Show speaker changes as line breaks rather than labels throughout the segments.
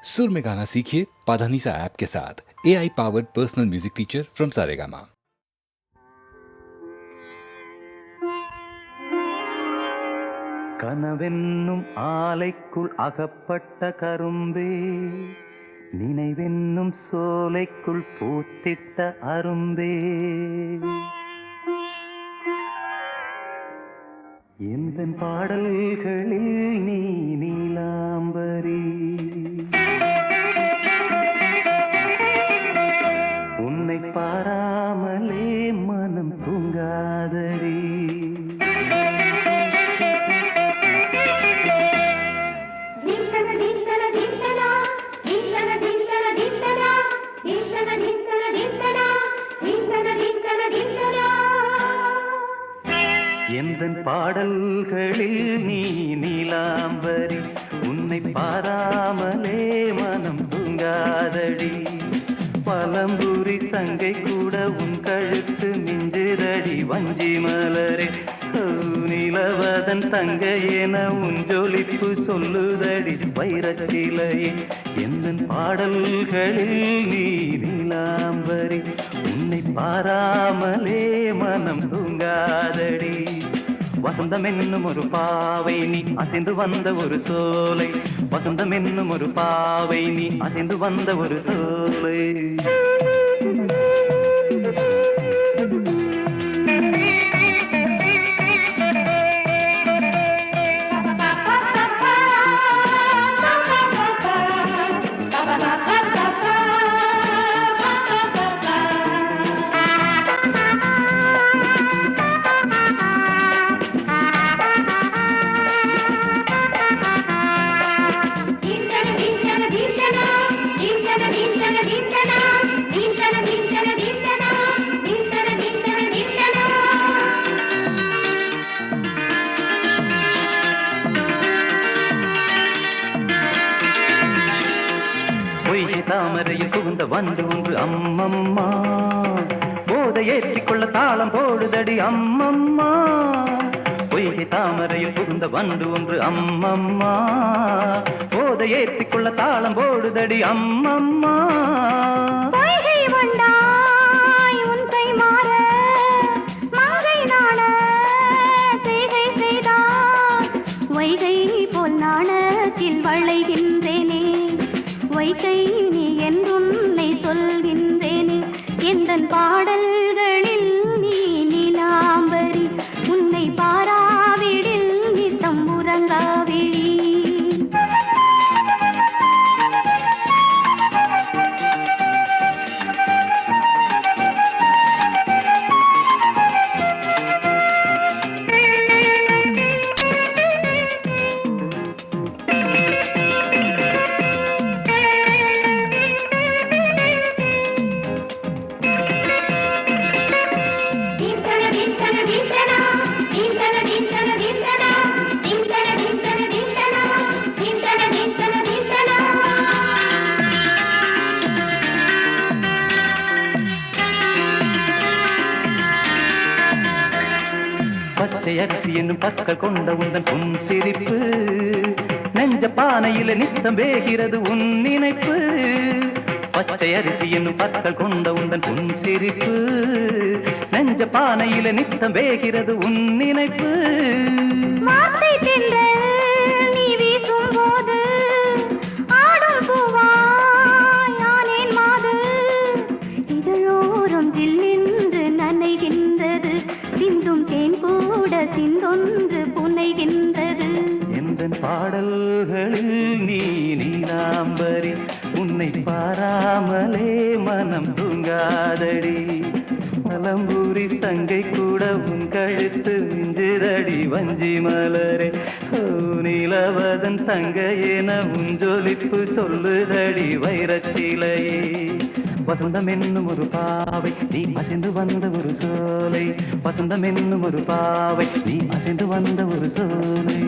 सुर में गाना सीखिए पाधानीसा ऐप के साथ। AI powered personal music teacher from Saregama.
கனவென்னும் ஆலைக்குள் அகப்பட்ட கரும்பே, நினைவென்னும் சோலைக்குள் பூத்திட்ட அரும்பே, எந்தன் பாடல்களில் நீ நீலாம்பரி, உன்னை பாராமலே மனம் தூங்காதடி. எந்தன் பாடல்களில் நீ நீலாம்பரி, உன்னை பாராமலே மனம் தூங்காதடி. பழம்புரி சங்கை கூட உன் கழுத்து மிஞ்சிரடி வஞ்சி மலரே, நிலவதன் தங்கை என உன் ஜொலிப்பு சொல்லுதடி வைரச்சிலையே. எந்தன் பாடல்களில் நீ நீலாம்பரி, உன்னை பாராமலே மனம் தூங்காதடி. வசந்தம் என்னும் ஒரு பாவை நீ அசைந்து வந்த ஒரு சோலை, வசந்தம் என்னும் ஒரு பாவை நீ அசைந்து வந்த ஒரு சோலை. தாமரையில் புகுந்த வந்து ஒன்று அம்மம்மா, போதை ஏற்றிக்கொள்ள தாளம் போடுதடி அம்மம்மா. பொய்கை தாமரையில் புகுந்த வந்து ஒன்று அம்மம்மா, போதை ஏற்றிக்கொள்ள தாளம் போடுதடி அம்மம்மா.
வளைகின்றேனே வைகை நீ என்றுன்னை சொல்கின்றேனே. எந்தன் பாடல்களில் நீ நீலாம்பரி, உன்னை பாராவிடில் நீ தம்புரங்காவிழி. பச்சை அரிசி என்னும் பற்கள் கொண்ட உந்தன் பொன் சிரிப்பு, நெஞ்ச பானையில நித்தம் வேகிறது உன் நினைப்பு. பச்சை அரிசி என்னும் பற்கள் கொண்ட உந்தன் பொன் சிரிப்பு, நெஞ்ச பானையில நித்தம் வேகிறது உன் நினைப்பு. நீ வீசும் போது ஆடும் பூவாய் ஆனேன் மாது, இதழோரம் ஜில்லென்று நனைகின்றது, சிந்தும் தேன் கூட சிந்தொன்று புனைகின்றது.
எந்தன் பாடல்களில் நீ நீலாம்பரி, உன்னை பாராமலே மனம் தூங்காதடி. பழம்பூரி தங்கை கூட உன் கழுத்து மிஞ்சிரடி வஞ்சி மலரே, நிலவதன் தங்கை என உன் ஜொலிப்பு சொல்லுதடி வைரச்சிலையே. வசந்தம் என்னும் ஒரு பாவை நீ அசைந்து வந்த ஒரு சோலை, வசந்தம் என்னும் ஒரு பாவை நீ அசைந்து வந்த ஒரு சோலை.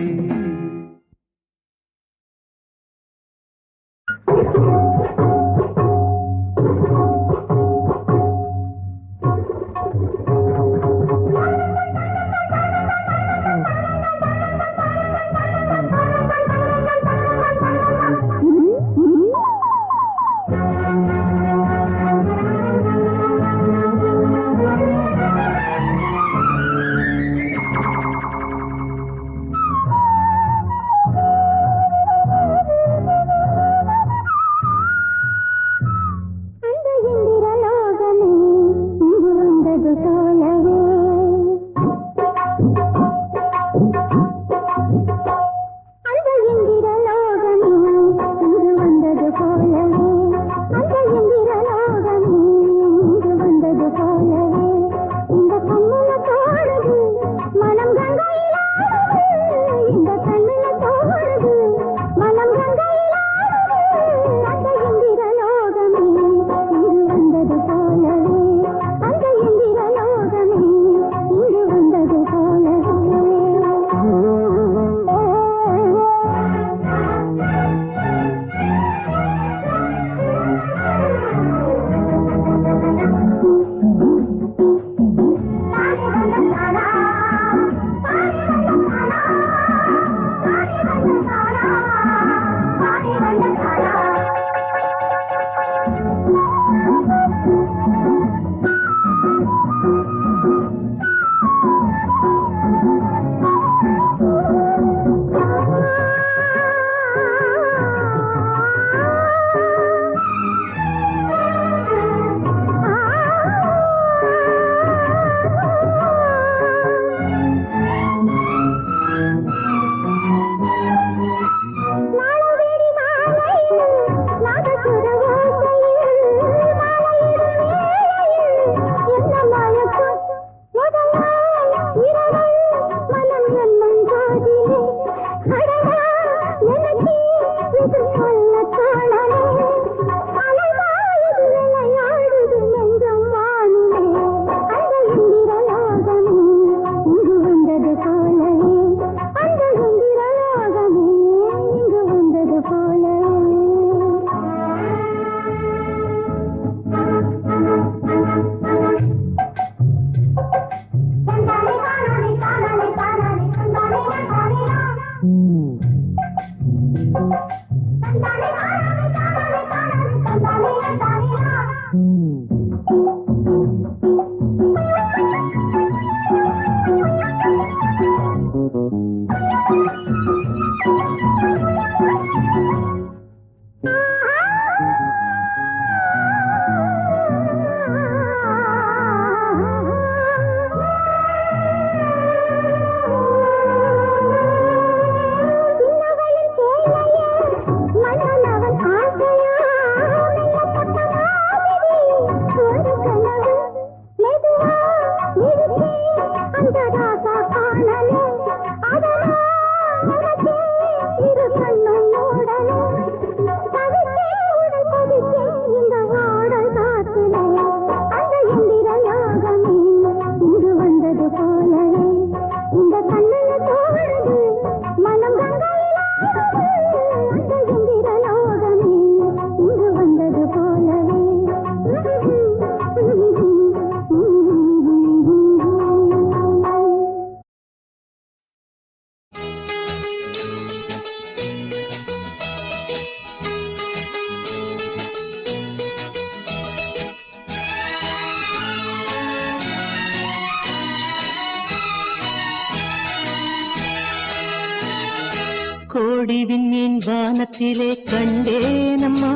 கோடி விண்மீன் வானத்திலே கண்டேனம்மா,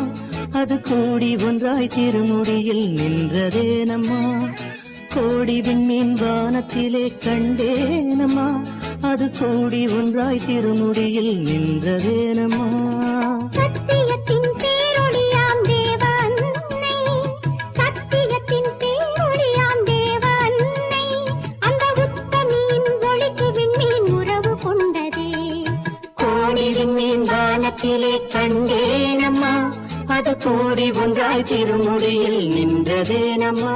அது கூடி ஒன்றாய் திருமுடியில் நின்றதேனம்மா. கோடி விண்மீன் வானத்திலே கண்டேனம்மா, அது கூடி ஒன்றாய் திருமுடியில் நின்றதேனம்மா.
சத்தியத்தின் பேரொளியாம் தேவ அன்னை, சத்தியத்தின் பேரொளியாம் தேவ அன்னை, அந்த உத்தமியின் ஒளிக்கு விண்மீன் உறவு கொண்டதே.
கோடி விண்மீன் வானத்திலே கண்டேனம்மா, அது கூடி ஒன்றாய் திருமுடியில் நின்றதேனம்மா.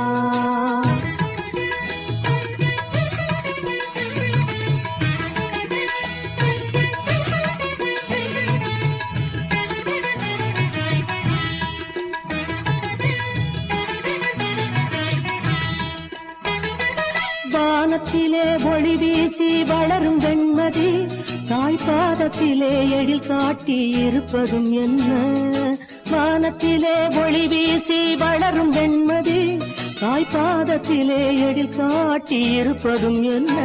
வானத்திலே ஒளி வீசி வளரும் வெண்மதி, தாய்பாதத்திலே எழில் காட்டி இருப்பதும் என்ன. வானத்திலே ஒளி வீசி வளரும் வெண்மதி, தாய்பாதத்திலே எழில் காட்டி இருப்பதும் என்ன.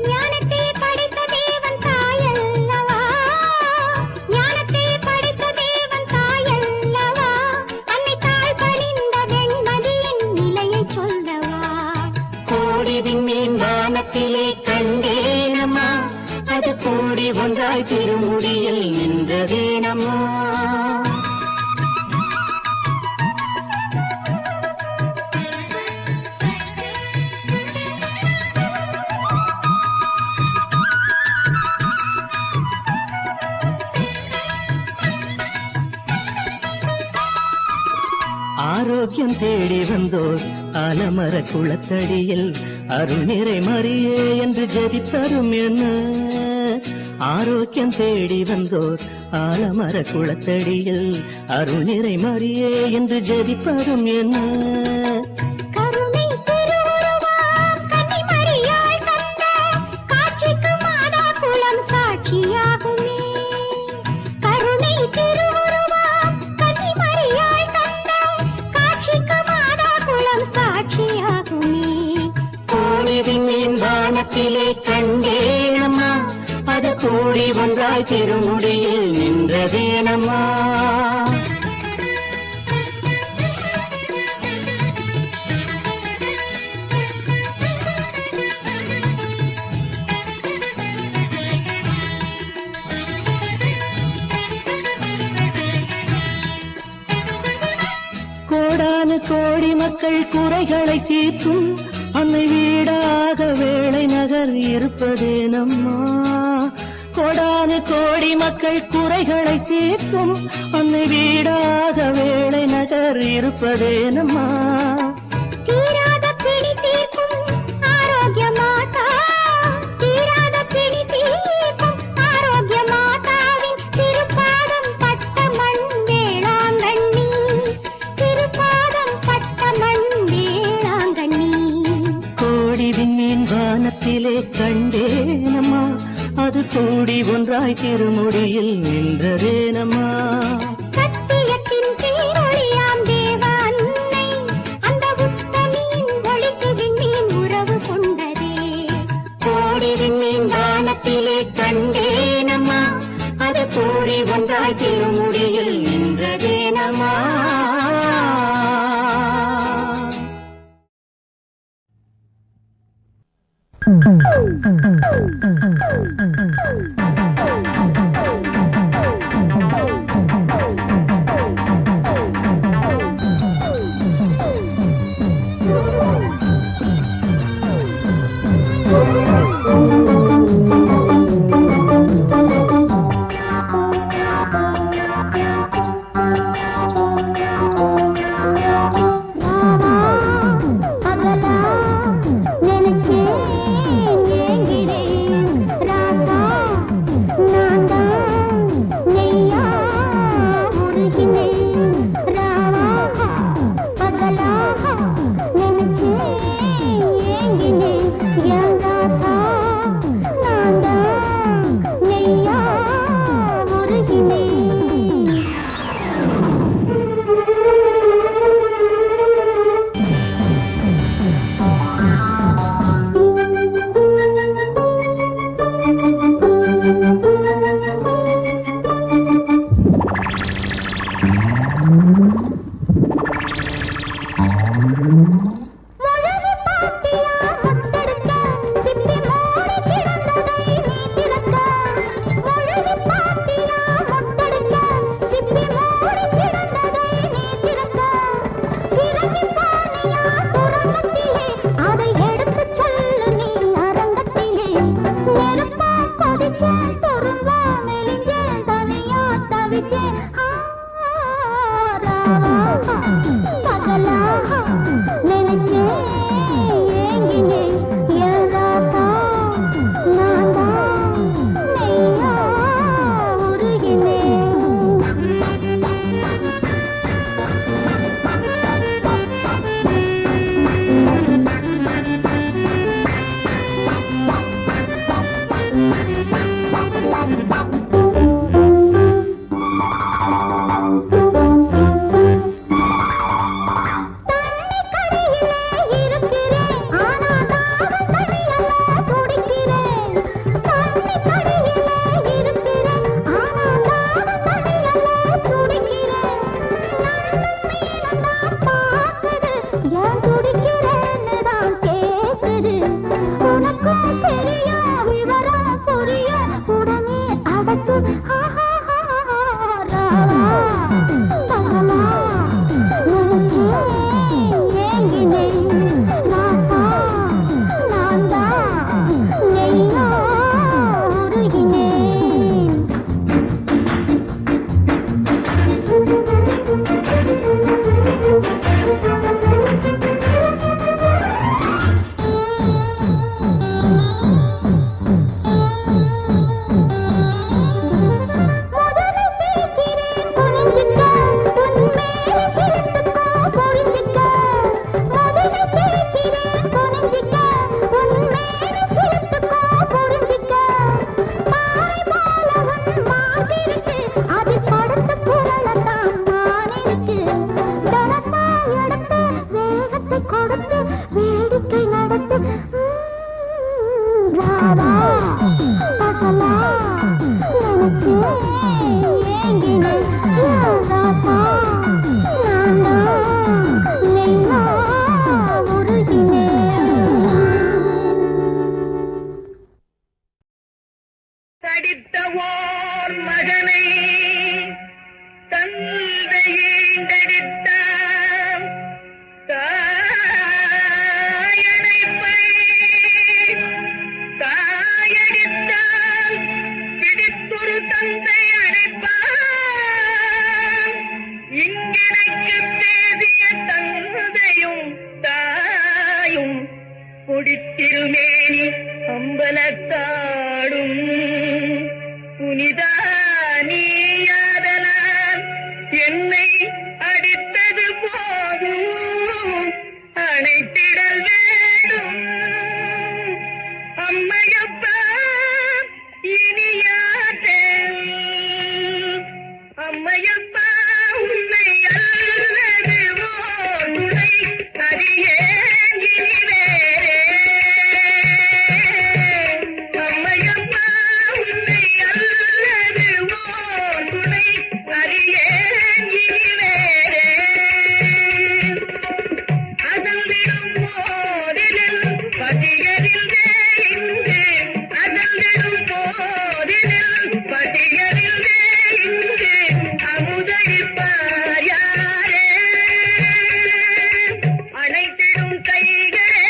ஞானத்தை படைத்த தேவன் தாயல்லவா, ஞானத்தை படைத்த தேவன் தாயல்லவா, அன்னை தாழ் பணிந்த வெண்மதியின் நிலையை சொல்லவா.
கோடி விண்மீன் வானத்திலே கண்டேனம்மா, அது கூடி ஒன்றாய் திருமுடியில் நின்றதேனம்மா. ஆரோக்கியம் தேடி வந்தோர் ஆலமர குளத்தடியில் அருள் நிறை மரியே என்று ஜெபித்தரும் என்ன. ஆரோக்கியம் தேடி வந்தோர் ஆலமர குளத்தடியில் அருள் நிறை மரியே என்று ஜெபிப்பதும் என்ன.
கருணை திருவுருவாம் கன்னிமரியாள் கண்ட காட்சிக்கு மாதா குலம் சாட்சியாகுமே. கருணை திருவுருவாம் கன்னிமரியாள் கண்ட காட்சிக்கு மாதா குலம் சாட்சியாகுமே.
கோடி விண்மீன் வானத்திலே கண்டேனம்மா, அது கூடி ஒன்றாய் திருமுடியில் நின்றதேனம்மா. கோடானு கோடி மக்கள் குறைகளை தீர்க்கும் அன்னை வீடாக வேளை நகர் இருப்பதேனம்மா. கோடானு கோடி மக்கள் குறைகளை தீர்க்கும் அன்னை வீடாக வேளை நகர் இருப்பதேனம்மா.
தீராத பிணி தீர்க்கும் ஆரோக்கிய மாதா, தீராத பிணி தீர்க்கும் ஆரோக்கிய மாதாவின் திருப்பாதம் பட்ட மண் வேளாங்கண்ணி, திருப்பாதம் பட்ட மண் வேளாங்கண்ணி.
கோடி விண்மீன் வானத்திலே கண்டேனம்மா, அது கூடி ஒன்றாய் திருமுடியில் நின்றதேனம்மா.
சத்தியத்தின் பேரொளியாம் தேவ அன்னை,
திருமேனி அம்பலத்தாடும் புனிதா நீயாதலால் என்னை அடித்தது போதும் அணைத்திடல் வேண்டும் அம்மையப்பா இனியாற்றல் அம்மையப்பா உன்னை அல்லது துணை அறியேன் இனி வேறே அம்மையப்பா உன்னை அல்லது துணை அறியேன் இனி வேறே அகழ்ந்திடும் போதிலில் பதியறிந்தே இங்கு அகழ்ந்திடும் போதிலில் பதியறிந்தே இங்கு அமுதளிப்பார் யாரே அணைத்திடும் கைகளே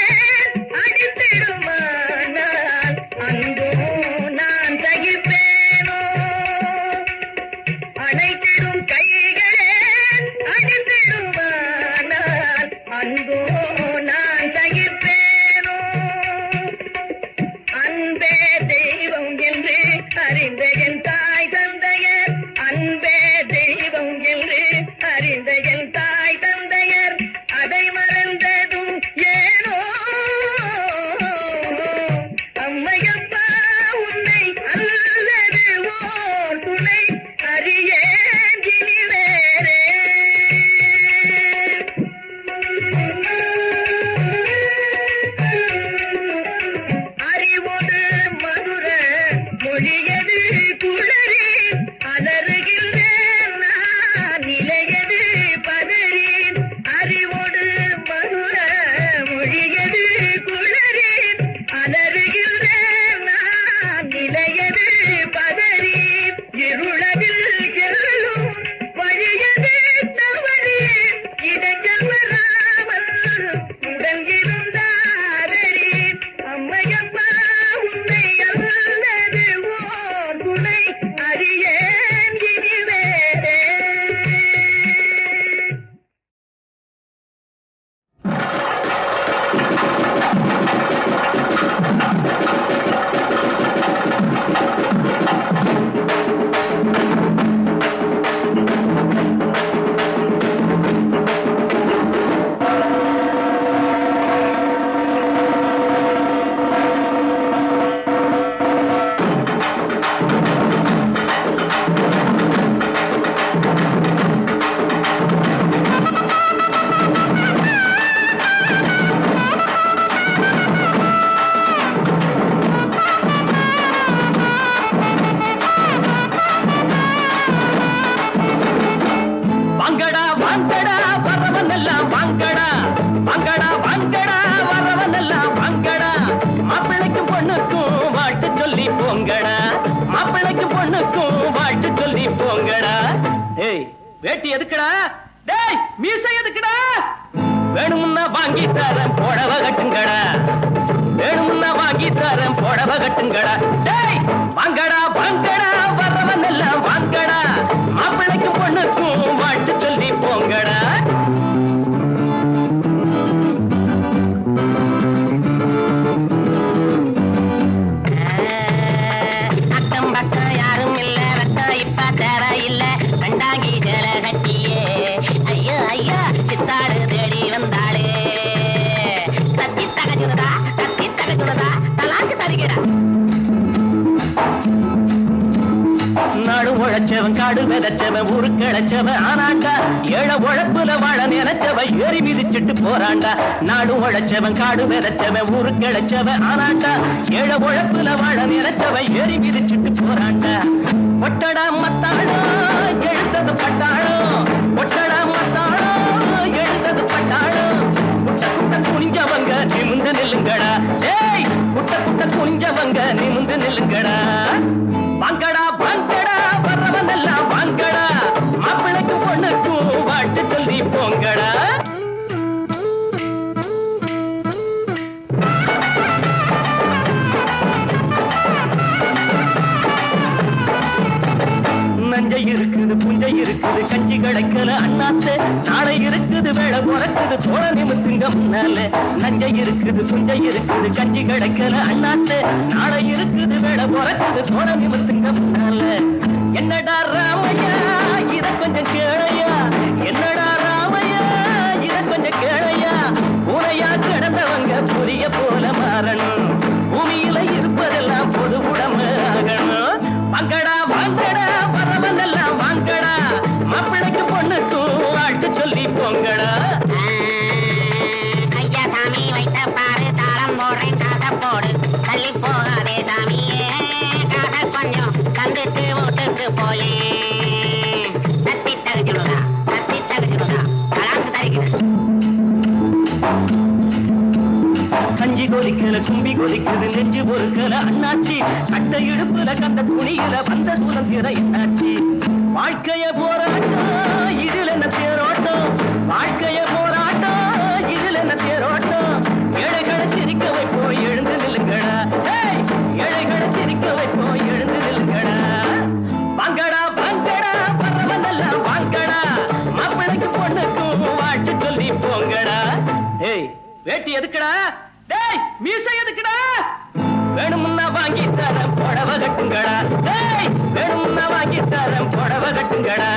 அடித்திடுமானால் அன்போ நான் சகிப்பேனோ அணைத்திடும் கைகளே அடித்திடுமானால் அன்போ நான் சகிப்பேனோ அன்பே தெய்வம் என்று அறிந்த என் தாய் தந்தையர் அன்பே தெய்வம் என்று அறிந்த என் தாய் தந்தையர் அதை மறந்ததும் ஏனோ அம்மையப்பா உன்னை அல்லது ஓர் துணை அறியேன் இனி வேறே அறிவோடு மதுர மொழியது குளறி அலறுகின்றேன் நான் நிலையது பதறி அறிவோடு மதுர மொழியது குளறி அலறுகின்றேன் நான் நிலையது பதறி இருளதில் செல்லும் வழியது தவறி இடங்கள் வராமல் உடன்கிருந்தாரடி அம்மையப்பா உன்னை அல்லது ஓர் துணை அறியேன் இனி வேறே வாங்கடா வாங்கடா வரவனெல்லாம் வாங்கடா வாங்கடா வாங்கடா வரவனெல்லாம் வாங்கடா மாப்பிள்ளைக்கும் பொண்ணுக்கும் வாழ்த்து சொல்லி போங்கடா மாப்பிள்ளைக்கும் பொண்ணுக்கும் வாழ்த்து சொல்லி போங்கடா ஏய் வேட்டி எதுக்குடா டேய் மீசை எதுக்குடா வேணும்னா வாங்கி தரேன் புடவ கட்டுங்கடா வேணும்னா வாங்கி தரேன் புடவ கட்டுங்கடா டேய் வாங்கடா வாங்கடா வரவனெல்லாம் வாங்கடா மாப்பிள்ளைக்கும் பொண்ணுக்கும் வாழ்த்து சொல்லி போங்கடா
அக்கம் பக்கம் யாரும் இல்ல ரத்தம் இப்ப தேர இல்ல கண்டாங்கி ஜல கட்டியே ஐயோ ஐயோ சித்தாடு தேடி வந்தாளே தத்தி தகஜுனதா தலாக்கு தருகிறா
நாடு உழைச்சவன் காடு விதைச்சவன் ஊருக்கு இழைச்சவன் ஆனாண்டா ஏழை உழைப்புல வாழ நினைச்சவன் ஏறி மிதிச்சிட்டு போறாண்டா நாடு உழைச்சவன் காடு விதைச்சவன் ஊருக்கு இழைச்சவன் ஆனாண்டா ஏழை உழைப்புல வாழ நினைச்சவன் ஏறி மிதிச்சிட்டு போறாண்டா ஒட்டடா மத்தாளோ எழுத்தது பட்டாளோ ஒட்டடா மத்தாளோ எழுத்தது பட்டாளோ குட்ட குட்ட குனிஞ்சவங்க நிமிந்து நில்லுங்கடா ஏய் குட்ட குட்ட குனிஞ்சவங்க நிமிந்து நில்லுங்கடா வாங்கடா வாங்கடா வரவனெல்லாம் வாங்கடா மாப்பிள்ளைக்கு பொண்ணுக்கும் வாழ்த்து சொல்லி போங்கடா நஞ்சை இருக்குது புஞ்ச நஞ்சை இருக்குது கஞ்சி கிடைக்கல அண்ணாத்தே நாளை இருக்குது வேலை பிறக்குது தோழ நிமித்துங்க முன்னால நஞ்சை இருக்குது புஞ்சை இருக்குது கஞ்சி கிடைக்கல அண்ணாத்தே நாளை இருக்குது வேலை பிறக்குது தோழ நிமித்துங்க முன்னால என்னடா ராமையா இத கொஞ்சம் கேளையா என்னடா ராமையா இத கொஞ்சம் கேளையா பூனையா கிடந்தவங்க புரிய போல மாறணும் பூமியில இருப்பதெல்லாம் பொது உடம்பு ஆகணும் வாங்கடா வாங்கடா வரவனெல்லாம் வாங்கடா மாப்பிள்ளைக்கு பொண்ணுக்கும் வாழ்த்து சொல்லி போங்கடா
ஐயா சாமி வைத்த பாரு தாளம் போடுறேன் காசை போடு தள்ளி போகாதே சாமியே காசை கொஞ்சம் தந்துட்டு வீட்டுக்கு போயே தத்தி தகுச்சுடுதா கலாந்து தரிக்கிறேன்
கஞ்சி கொதிக்கல கும்பி கொதிக்குது நெஞ்சு பொறுக்கல அண்ணாச்சி கட்ட இடுப்புல கந்த துணியில வந்த சுதந்திரம் என்னாச்சி வாழ்க்கைய போராட்டம் இதில் என்ன தேரோட்டம் வாழ்க்கைய போராட்டம் இதில் என்ன தேரோட்டம் ஏழைகளை சிரிக்க வைப்போம் எழுந்து நில்லுங்கடா ஏழைகளை சிரிக்க வைப்போம் எழுந்து நில்லுங்கடா வாங்கடா வாங்கடா பரவனெல்லாம் வாங்கடா மாப்பிள்ளைக்கு பொண்ணுக்கும் வாழ்த்து சொல்லி போங்கடா ஏய் வேட்டி எதுக்குடா டேய் மீசை எதுக்குடா வேணுமுன்னா வாங்கி தரேன் புடவை கட்டுங்கடா டேய் வேணுமுன்னா வாங்கி தரேன் புடவை கட்டுங்கடா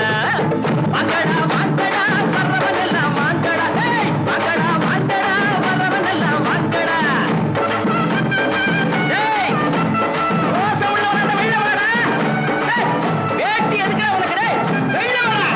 வாங்கடா வாங்கடா வரவனெல்லாம் வாங்கடா டேய் வாங்கடா வாங்கடா வரவனெல்லாம் வாங்கடா டேய் ரோச உள்ளவன வெளிய வாடா டேய் வேட்டி எதுக்குடா உனக்கு டேய் வெளிய வாடா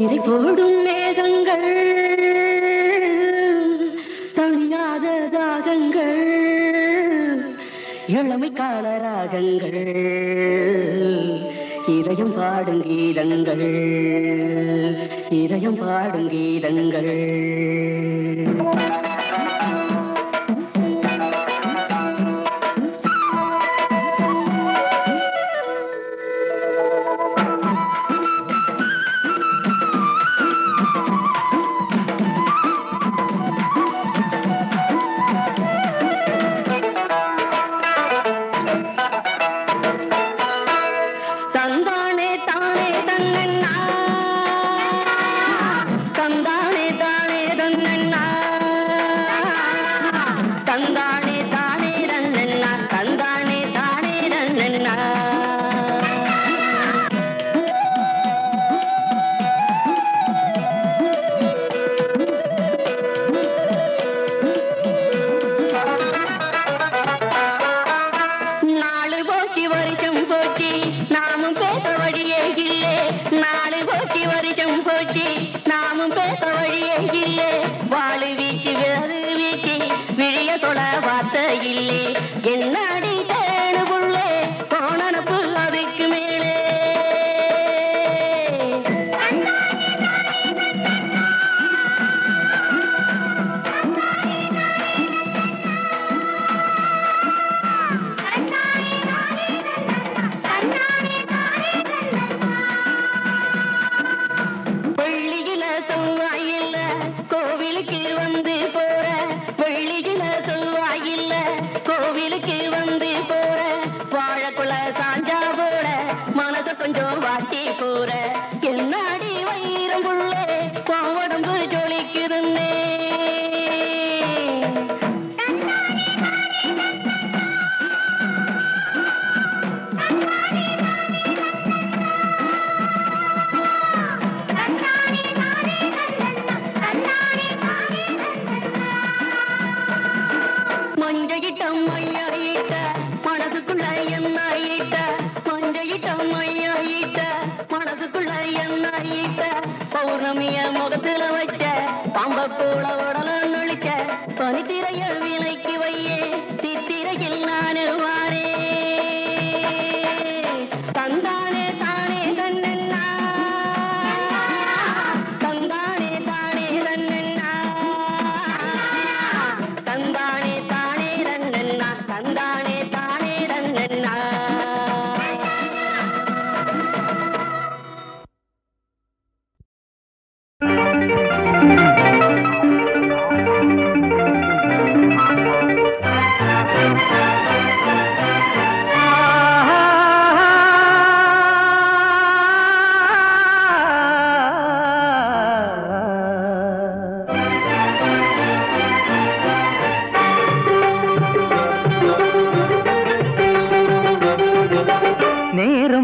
திரை போடும் மேகங்கள் தணியாத தாகங்கள் இளமை கால ராகங்கள் இதயம் பாடும் கீதங்கள் இதயம் பாடும் கீதங்கள்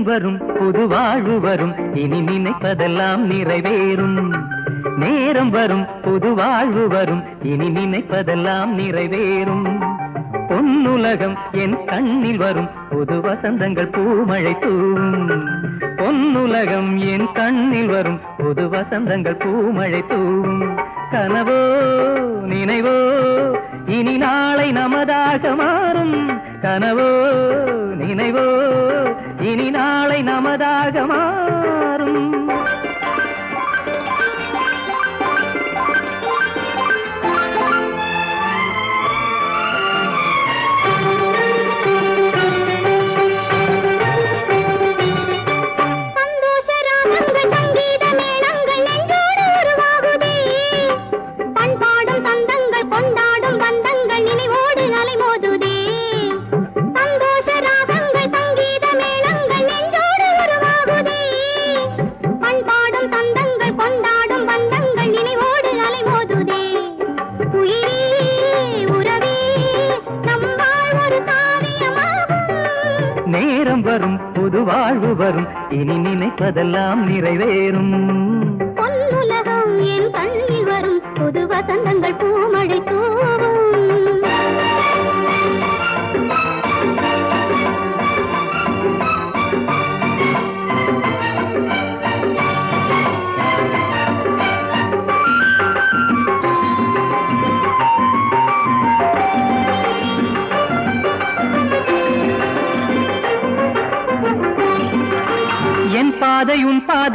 வரும் புது வாழ்வு வரும் இனி நினைப்பதெல்லாம் நிறைவேறும் நேரம் வரும் புது வாழ்வு வரும் இனி நினைப்பதெல்லாம் நிறைவேறும் பொன்னுலகம் என் கண்ணில் வரும் புது வசந்தங்கள் பூமழை தூவும் பொன்னுலகம் என் கண்ணில் வரும் புது வசந்தங்கள் பூமழை தூவும் கனவோ நினைவோ இனி நாளை நமதாக மாறும் கனவோ நினைவோ இனி நாளை நமதாக மாறும் வாழ்வு வரும் இனி நினைப்பதெல்லாம் நிறைவேறும்
பொன்னுலகம் என் கண்ணில் வரும் புது வசந்தங்கள் பூமழை தூவும்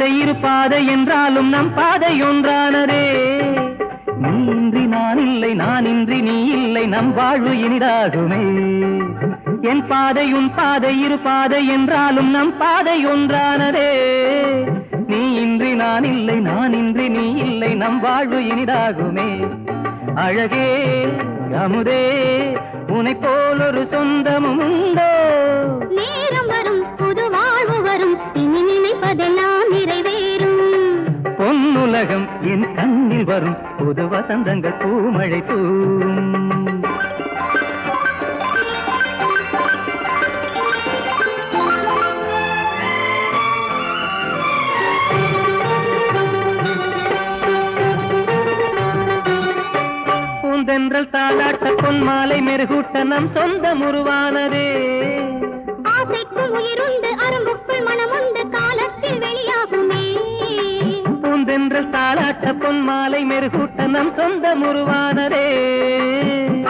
பாதை இரு பாதை என்றாலும் நம் பாதை ஒன்றானதே. நீ இன்றி நான் இல்லை, நான் இன்றி நீ இல்லை, நம் வாழ்வு இனிதாகுமே. என் பாதை உன் பாதை இரு பாதை என்றாலும் நம் பாதை ஒன்றானதே. நீ இன்றி நான் இல்லை, நான் இன்றி நீ இல்லை, நம் வாழ்வு இனிதாகுமே. அழகே அமுதே உனை போல் ஒரு சொந்தமும் உண்டோ?
நேரம் வரும் புது வாழ்வு வரும், இனி நினைப்பதெல்லாம் நிறைவேறும்.
பொன்னுலகம் என் கண்ணில் வரும், புது வசந்தங்கள் பூமழை தூவும். பூந்தென்றல் தாளாட்ட பொன்மாலை மெருகூட்ட நம் சொந்தம் உருவானதே.
ஆசைக்குள் உயிருண்டு அரும்புக்குள் மனமுண்டு, காலத்தில் வெளியாகுமே.
பூந்தென்றல் தாளாட்ட பொன்மாலை மெருகூட்ட நம் சொந்தம் உருவானதே.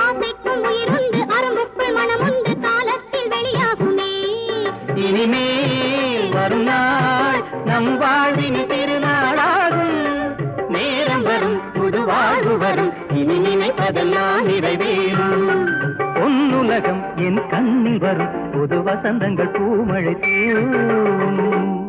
ஆசைக்குள் உயிருண்டு அரும்புக்குள் மனமுண்டு, காலத்தில் வெளியாகுமே.
இனிமேல் வரும் நாள் நம் வாழ்வின் திருநாளாகும். நேரம் வரும் புது வாழ்வு வரும், இனி நினைப்பதெல்லாம் நிறைவேறும். பொன்னுலகம் என் கண்ணில் வரும், புது வசந்தங்கள் பூமழை தூவும்.